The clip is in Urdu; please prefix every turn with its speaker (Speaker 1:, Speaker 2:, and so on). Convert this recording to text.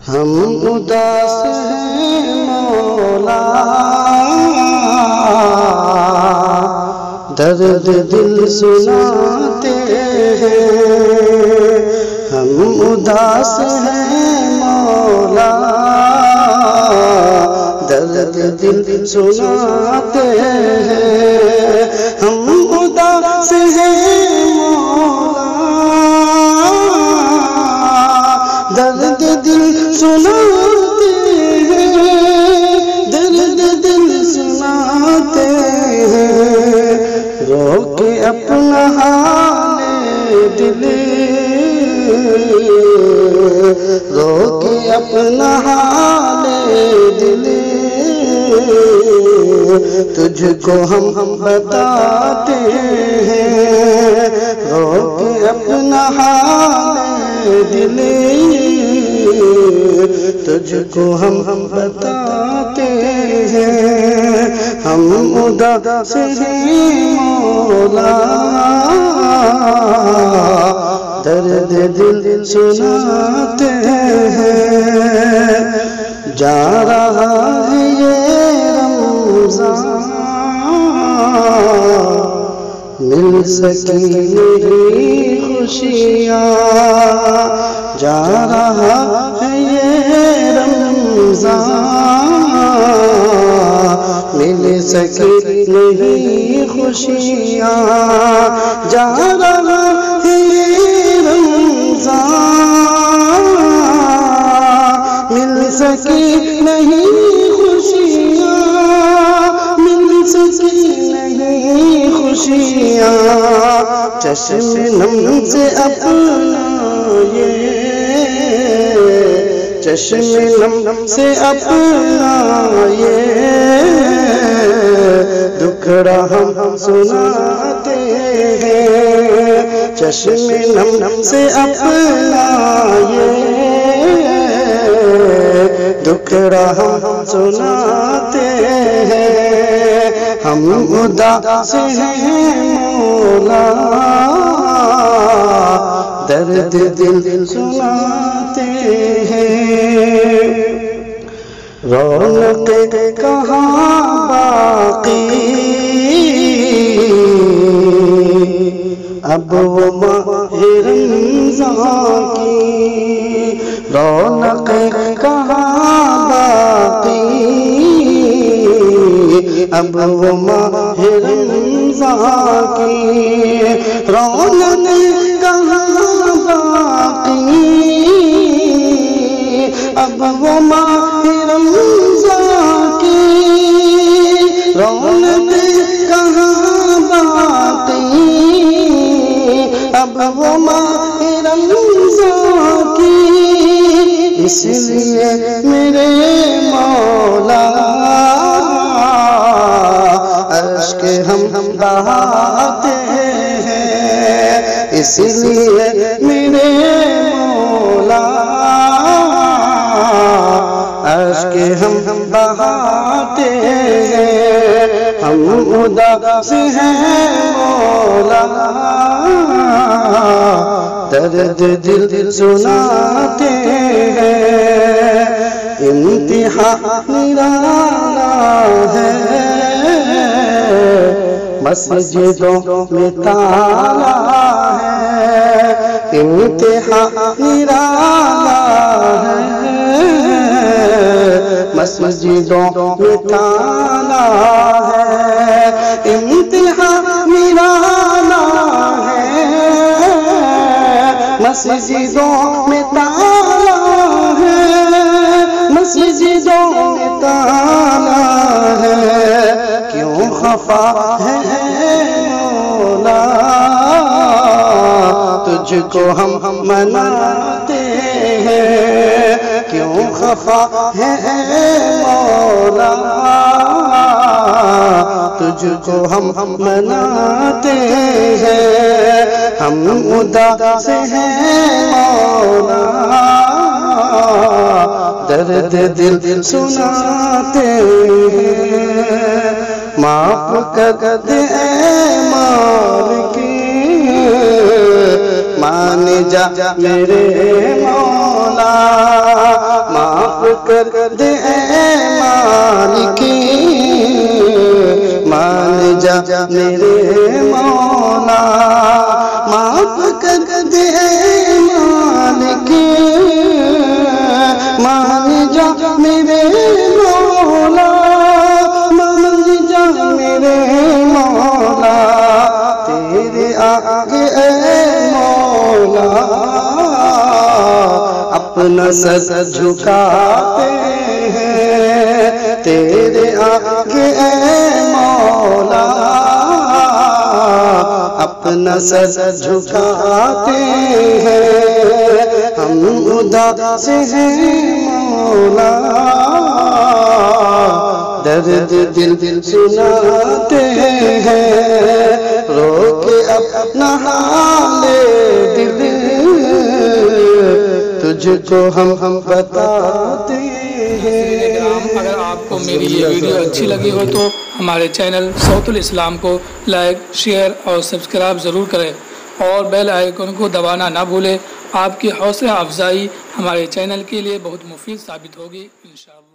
Speaker 1: ہم اداس ہیں مولا، درد دل سناتے ہیں. ہم اداس ہیں مولا، درد دل سناتے ہیں. ہم اداس ہیں مولا، درد دل سناتے ہیں، درد دل سناتے ہیں. رو کے اپنا حال دل، رو کے اپنا حال دل، تجھ کو ہم بتاتے ہیں. رو کے اپنا حال دل، تجھ کو ہم بتاتے ہیں. ہم اداس ہیں مولا، درد دل سناتے ہیں. جا رہا ہے یہ رمضان، مل سکی نہیں خوشیاں. جا رہا ہے یہ رمضان، مل سکی نہیں خوشیاں. جا رہا ہے یہ رمضان، مل سکی نہیں خوشیاں، مل سکی نہیں خوشیاں. چشم نم سے اپنا یہ، چشم نم سے اپنا یہ دکھڑا ہم سناتے ہیں. چشم نم سے اپنا یہ دکھڑا ہم سناتے ہیں. ہم اداس ہیں مولا، درد دل سناتے ہیں. رونق کہاں باقی اب وہ ماہ رمضان کی. رونق کہاں باقی اب وہ ماہ رمضان کی. رونق کہاں باقی اب وہ ماہ رمضان کی. رونق کہاں باقی اب وہ ماہ رمضان کی. اس لیے میرے مولا اشک ہم بہاتے ہیں. اس لیے میرے مولا اشک ہم بہاتے ہیں. ہم اداس ہیں مولا، درد دل سناتے ہیں. انتہا نرالا ہے، مسجدوں میں تالا ہے. انتہا نرالا ہے، مسجدوں میں تالا ہے. انتہا نرالا ہے، مسجدوں میں تالا ہے. مسجدوں میں تالا ہے. کیوں خفا ہے مولا، تجھ کو ہم مناتے ہیں. کیوں خفا ہے مولا، تجھ کو ہم مناتے ہیں. ہم اداس ہیں مولا، درد دل سناتے ہیں. معاف کر دے اے مالکی، مان جا میرے مولا. مولا معاف کر دے اے مالکی مان جا میرے مولا معاف کر دے اے مالکی مان جا میرے مولا مان جا میرے مولا تیرے آگے اے مولا اپنا سر جھکاتے ہیں تیرے آگے اے مولا اپنا سر جھکاتے ہیں ہم اداس ہیں مولا درد دل سناتے ہیں رو کے اپنا حال دل تجھ کو ہم بتاتے ہیں۔
Speaker 2: اگر آپ کو میری یہ ویڈیو اچھی لگی ہو تو ہمارے چینل صوت الاسلام کو لائک شیئر اور سبسکرائب ضرور کریں اور بیل آئیکن کو دبانا نہ بھولیں۔ آپ کی حوصلہ افزائی ہمارے چینل کے لیے بہت مفید ثابت ہوگی انشاءاللہ۔